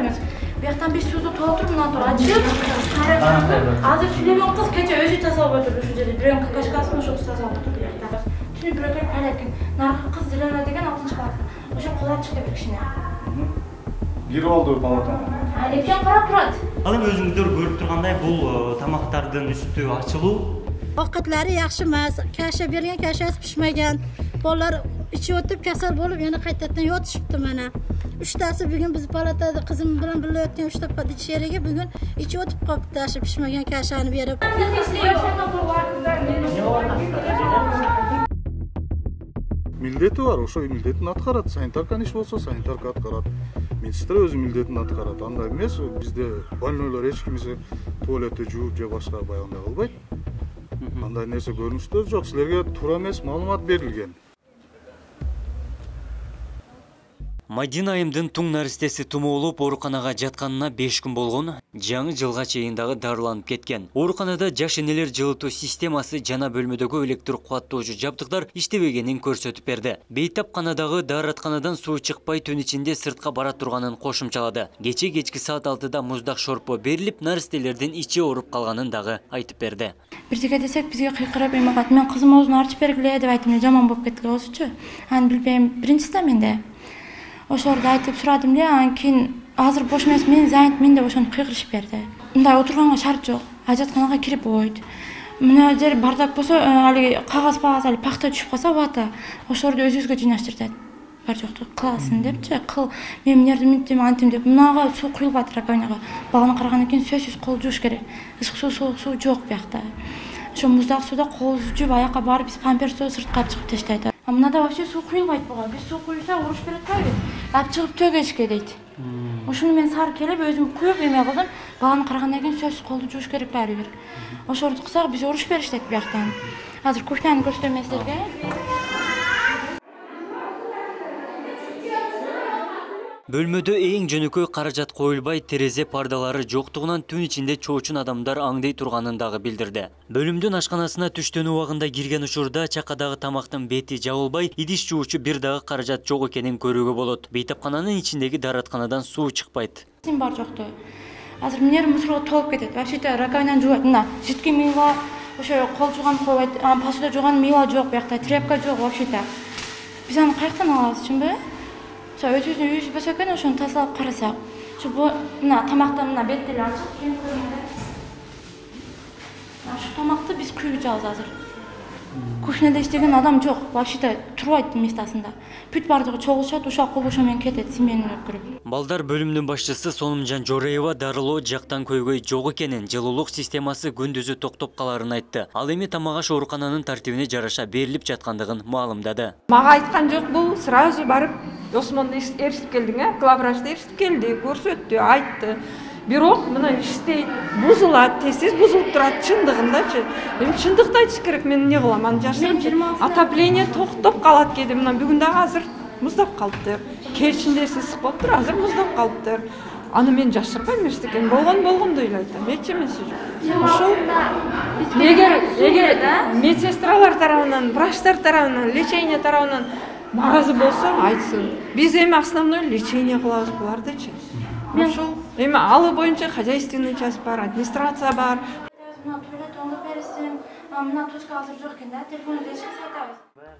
koymuyoruz. Bir yaktan bir suyu doldurup bundan sonra açıp azır söyleyen kız keçe özü tasavvur oturdu şu dedi. Bir yan kakaşkasını şu tasavvur oturdu bir yaktan. Şimdi bir ökep paylaşken narkı kız Dilana degen 6. klassda. Oşa qo'lab chiqdi bir kishini. Biri oldu palatan. Ekan qarab turadi. Al endi o'zingizlar ko'rib turganday bu tamoqlarning usti ochilib. Ovqatlari yaxshi emas, kasha bergan kashasi pishmagan. Bolalar ichib o'tib kasal bo'lib, yana qaytadan yotishibdi mana. 3tasi bugun biz palatada qizim bilan birga yotgan 3ta podisheriga bugun ichib o'tib qolibdi, shu pishmagan kashani berib. Милдети бар, ошо милдетин аткарат. Санитарка иш болсо санитарка аткарат. Медсестра өзү милдетин аткарат. Андай эмес, бизде больнойлор эч кимисе туалетте жууп же башка баягындай кылбайт. Андай нерсе көрүнүштөр жок. Силерге туура эмес маалымат берилген. Мадина айымдын туң наристеси тумоолуп ооруканага жатканына 5 күн болгон. Жаңы жылга чейин дагы дарыланып кеткен. Ооруканада жаш энелер жылытуу системасы жана бөлмөдөгү электр кубаттоочу жабдыктар иштебегенин көрсөтүп берди. Бейтапканадагы дааратканадан суу чыкпай түн ичинде сыртка бара турганын кошумчалады. Кечки саат 6-да муздак шорпо берилип, наристелердин ичи ооруп калганын дагы айтып берди. Бирдеге десек бизге кыйкырып эмагат. Мен кызым оозун ачып бергиле деп айтым, жаман болуп кетти болсучу. Аны билбейм, биринчисиде менде. Ошорду айтып сурадым эле, анан кийин азыр бош эмес, мен занят мен деп ошону кыйгырышып берди. Мындай отурганга шарт жок. Ажатканага кирип койт. Мына жер бардак болсо, али кагаз али пахта түшүп калса бата, ошорду өзүбүзгө жыйнаштырдык. Бар жокту кыласың депчи, кыл. Мен эмнерди минтим, антим деп. Мынага суу куюлуп атыр раковиняга. Баганы карагандан кийин сөзсүз кол жууш керек. Ысык суу, суук суу жок биякта. Ошо муздак сууда колубузду жууп аякка барып биз памперсти сыртка чыгып таштайт. А мынада вообще суу куюлбайт буга. Биз суу куюлса уруш берет атпайбы? Алып чыгып төгөшкө дейт. Ошону мен сары келип өзүм куюп эме кылдым. Баганы карагандан кийин сөзсүз колду жууш керек баары бир. Ошорду кылсак биз уруш бериштет бияктан. Азыр кухняны көрсөтөм мен силерге. Бөлмөдө эң жөнөкөй каражат коюлбай, терезе пардалары жоктугунан түн ичинде чоочун адамдар аңдый турганын дагы билдирди. Бөлүмдүн ашканасына түштөн убагында кирген учурда чакадагы тамактын бети жабылбай, идиш жуучу бир дагы каражат жок экенин көрүүгө болот. Бейтапкананын ичиндеги дааратканадан суу чыкпайт. Сен бар жокту. Азыр менер мусорго толуп кетет. Вообще-то раковинаны жуат. Мына жидкий мыйла, ошо кол жууган койбойт, посуда жууган мыйла жок биякта, тряпка жок вообще-то. Биз аны каяктан алабыз, түшүнбү? Өзүбүздүн үйүбүз болсо экен, ошону тазалап карасак. Мына тамактан мына беттели ачып, кийин көргөндө. Шу тамакты биз күйүп жабабыз азыр. Кухняда иштеген адам жок, вообще-то турбайт местасында. Бүт бардыгы чогулушат, ушак кол ошо менен кетет, сменин өткөрүп. Балдар бөлүмүнүн башчысы Сонумжан Жореева дарылоо жактан көйгөй жок экенин, жылуулук системасы күндүзү токтоп каларын айтты. Ал эми тамак аш оорукананын тартибине жараша берилип жаткандыгын маалымдады. Мага айткан жок, бул сразу барып Осмонду эртип келдиң, главврачты эртип келди, көрсөттү, айтты. Бирок мына иштейт, бузулат, тез бузулуп турат чындыгындачы. Эми чындыкты айтыш керек, мен эмне кылам? Аны жашырып, отопление токтоп калат кеди. Мына бүгүн дагы азыр муздап калыптыр. Кечинде ысык болуптур, азыр муздап калыптыр. Аны мен жашырбайм эчтекен. Болгондой эле айтам. Эч эмеси жок. Ошол эгер медсестралар тарабынан, врачтар тарабынан, лечение тарабынан наразы болсо, айтсын. Биз эми основной лечение кылабыз булардычы. Ошол эми алы боюнча хозяйственный часть бар, администрация бар.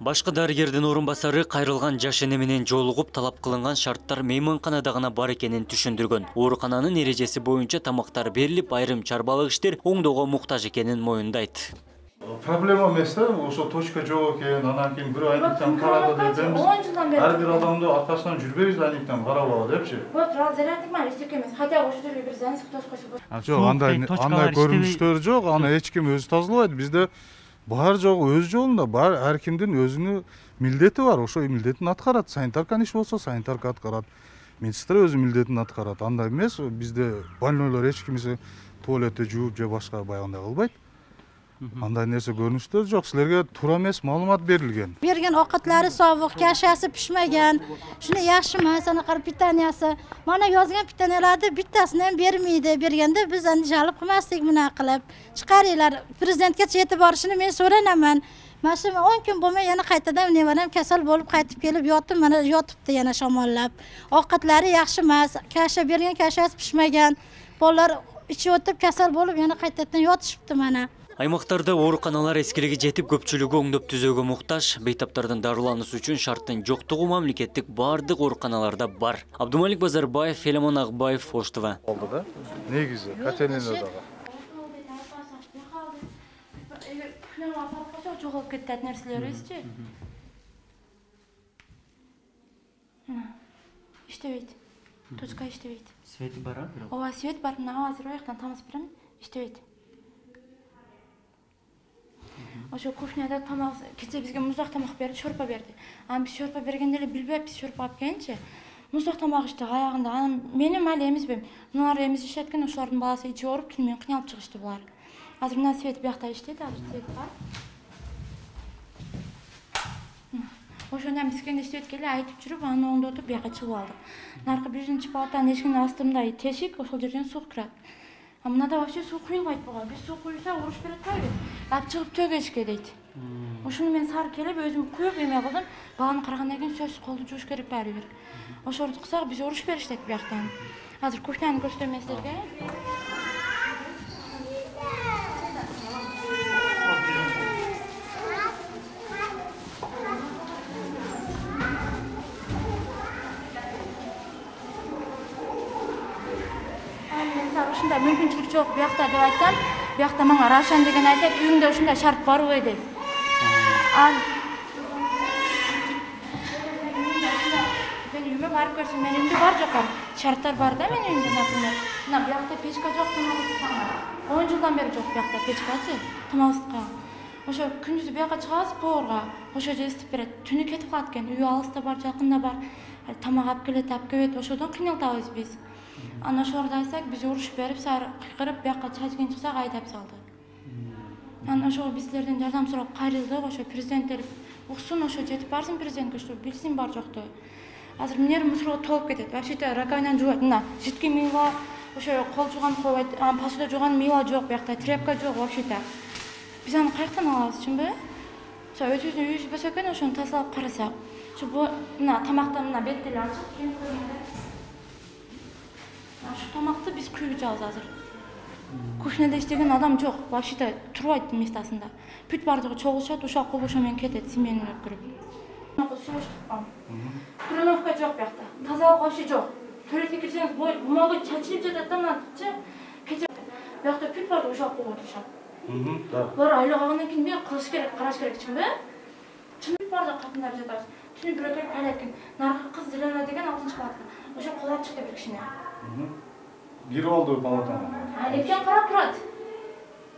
Башкы дарыгердин орун басары кайрылган жаш эне менен жолугуп талап кылынган шарттар мейманканада гана бар экенин түшүндүргөн. Оорукананын эрежеси боюнча тамактар берилип, айрым чарбалык иштер оңдоого муктаж экенин моюндайт. Проблема эмес да, ошо точка жок экен, анан кийин бир айнектен карады деп биз ар бир адамды аркасынан жүрбөйбүз айнектен карабалы депчи. Вот зарядник ма, эчтек эмес. Хотя ошол жерге бир занятие тосуп койсо болот. Жок, андай көрүнүштөр жок, аны эч ким өзү тазалабайт. Бизде бар жок өз жолунда бар, ар кимдин өзүнүн милдети бар. Ошо милдетин аткарат. Санитарка иш болсо санитарка аткарат. Медсестра өзү милдетин аткарат. Андай эмес, бизде больнойлор эч кимисе туалетте жууп же башка баягындай кылбайт. Андай нерсе көрүнүштөр жок. Силерге туура эмес маалымат берилген. Берген овкатлары sovuq, kashasi pishmagan. Shuni yaxshi emas, anaqa pitaniyasi. Mana yozgan pitaniyalarni bittasini ham bermaydi. Berganda biz andijonlik qilmasdik buna qilib. Chiqaringlar, prezidentgacha yetib borishini men so'ranaman. Mana shu 10 kun bo'lmay yana qaytadan nevaram kasal bo'lib qaytib kelib yotdim, mana yotibdi yana shamollab. Ovqatlari yaxshi emas, kasha bergan kashasi pishmagan. Bolalar ichi o'tib kasal bo'lib yana qaytadan yotishibdi mana. Аймақтарда ооруканалар эскилиги жетип көпчүлүгү оңдоп түзөөгө муктаж. Бейтаптардын дарылануусу үчүн шарттын жоктугу мамлекеттик бардык ооруканаларда бар. Абдумалик Базарбаев, Фелимон Акбаев, Ош ТВ. Oldu da. Negizi, Katelina'da. Жоголуп кетет нерселерибизчи. İştebeyt. Точка иштебейт. Свети бара? Ооба, свет бар. Мына азыр ояктан тамыз берем. İştebeyt. Ошо кухняда тамак, кече бизге муздак тамак берди, шорпа берди. Аны биз шорпа бергенде эле билбепбиз, шорпа алып келинчи. Муздак тамак ичти аягында. Аны мени мали эмизбейм. Муналар эмизишет экен, ошолордун баласы ичи ооруп, түнү менен кыйналып чыгышты булар. Азыр мына свет биякта иштейт, азыр свет бар. Ошондон мискенде иштеп келе айтып жүрүп, аны оңдотуп бияка чыгып алдык. Наркы биринчи палатанын эшигинин астында тешик, ошол жерден суу кират. А мынада вообще суу куюлбайт буга. Биз суу куюлса уруш берет кайбы? Алып чыгып төгөшкө дейт. Ошону мен сары келип өзүм куюп эме кылдым. Баланы карагандан кийин сөзсүз колду жууш керек баары бир. Ошорду кылсак биз уруш бериштек бияктан. Азыр кухняны көрсөтөм силерге. Ушундай мүмкүнчүлүк жок биякта деп айтсам, биякта мага Рашан деген айтат, үйүңдө ушундай шарт барбы дейт. Мен үйүмө барып көрсөм, менин үйүмдө бар жок бар. Шарттар бар да менин үйүмдө, например. Мына биякта печка жок, тамак ысытканга. 10 жылдан бери жок биякта печкачы, тамак ысытканга. Ошо күндүзү бияка чыгабыз поварга, ошо же ысытып берет. Түнү кетип калат экен, үйү алыста бар, жакында бар. Тамак алып келет, алып келбейт, ошодон кыйналтабыз биз. Аны ошорду айтсак, биз уруш берип, сары кыйкырып, бияка чачкын чыксак айдап салды. Аны ошого биз силерден жардам сурап кайрылдык, ошо президенттер уксун, ошо жетип барсын президентке, что билсин бар жокту. Азыр минер мусорго толуп кетет. Вообще-то раковинаны жуубайт. Мына жидкий мыйла, ошо кол жууган койбойт, посуда жууган мыйла жок биякта, тряпка жок вообще-то. Биз аны каяктан алабыз, чынбы? Ошо өзүбүздүн үйүбүз болсо экен, ошону тазалап карасак. Ошо мына тамактан мына беттели ачып, кем көргөндө. Şu tamakta biz kuyacağız hazır. Kuşnada işlegen adam yok. Вообще-то turbayt mestasında. Püt bardığı çoğulşat, uşaq qol ошомен кетет, семьяны өткөрүп. Соғыш тықпам. Кроновка жоқ бияқта. Тазалық вообще жоқ. Туалетке кірсеңіз, бумага чачылып жатат да мына кече. Бияқта пүт барды ушaq qол отырышат. Бұлар айлық алғаннан кейін мен қылыш керек, қараш керек чын бе? Чын пүт барды қатындар жатасыз. Түні бір өтіп айлаткен. Нарқы қыз Зелена деген 6-шы палатта. Ошо қолап шықты бір кішіне. Biri oldu palatana. Eкен қарап тұрады.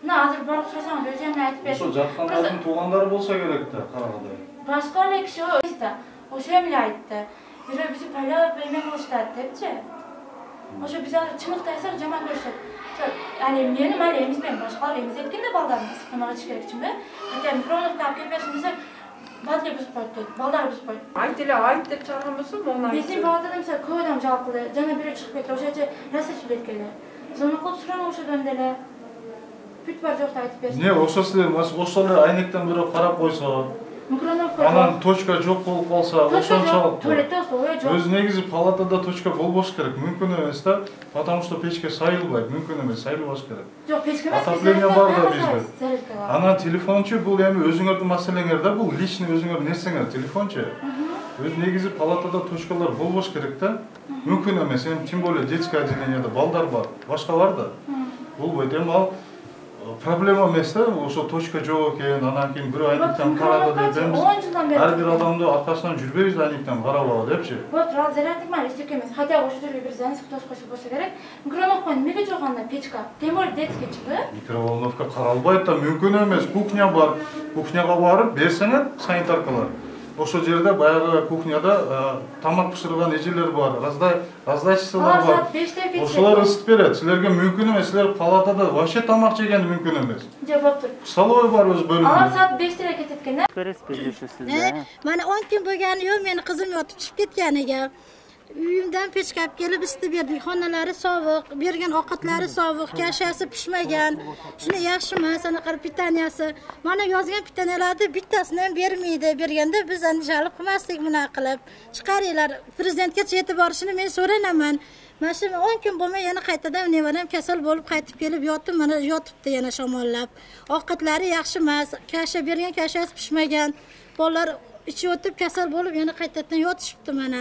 Мына азыр барып сұрасаңыз өз еміне айтып берсін. Ошо жаткандардын туугандары болсо керек да, карагандай. Башка эле киши ошо эмне айтты. Бирөө бизди байлап эме кылышат депчи. Ошо биз азыр чыныгы айтсак жаман көрүшөт. Аны мени мали эмизбейм, башкалар эмизет экен да балдарын ысык тамак ичиш керек чынбы? Хотя микроновка алып келип берсин десек, бадли бузуп коет дейт, балдар бузуп коет. Айт эле айт деп чыгарган болсо, мону айт. Биздин палатада мисалы көп адам жалпылы, жана бирөө чыгып кетти, ошочо раса сүйлөйт келе. Зона кылып сурам ошодон деле. Бүт бар жокто айтып берсин. Не, ошо силер ошол айнектен бирөө карап койсо. Микроновка. Анан точка жок болуп калса, ошончолук. Туалетте ой жок. Өз негизи палатада точка болбош керек, мүмкүн эмес да, потому что печке сайылбайт, мүмкүн эмес, сайылбаш керек. Жок, печке эмес. Отопление бар да бизде. Анан телефончу бул эми өзүңөрдүн маселеңер да, бул личный өзүңөрдүн нерсеңер, телефончу. Өз негизи палатада точкалар болбош керек да. Мүмкүн эмес, эми тем более детский отделениеде балдар бар, башка бар да. Болбойт, эми ал проблема эмес да, ошо точка жок экен, анан кийин бирөө айнектен карады деп, биз ар бир адамды аркасынан жүрбөйбүз айнектен карабагы депчи. Вот, зарядник мали эчтеке эмес, хотя ошол жерге бир занавес койсо болсо керек. Микроволновка эмнеге жок анда печка? Тем более детский чыгы. Микроволновка каралбайт да, мүмкүн эмес, кухня бар. Кухняга барып берсеңер санитаркалар. Ошол жерде баягы кухняда тамак пышырган эжелер бар, раздаччылар бар. Ошолор ысытып берет. Силерге мүмкүн эмес, силер палатада вообще тамак жеген мүмкүн эмес. Жок болуптур. Столовый бар өз бөлүмүндө. Алар саат 5-те кетет экен да. Көрөсүз, билишесиз да. Mana 10 kun bo'lgani yo'q, meni qizim yotib chiqib ketganiga. uyimdan pechka olib kelib isitib berdik. Xonalari sovuq, bergan ovqatlari sovuq, kashasi pishmagan. Shuni yaxshi emas, anaqa pitaniyasi. Mana yozgan pitaniyalarni bittasini ham bermaydi. Berganda biz andishalik qilmasdik buni qilib. Chiqaringlar, prezidentgacha yetib borishini men so'rayman. Mana shu 10 kun bo'lmay yana qaytadan nevaram kasal bo'lib qaytib kelib yotdim, mana yotibdi yana shamollab. Ovqatlari yaxshi emas, bergan kashasi pishmagan. Bolalar ichi o'tib kasal bo'lib yana qaytadan yotishibdi mana.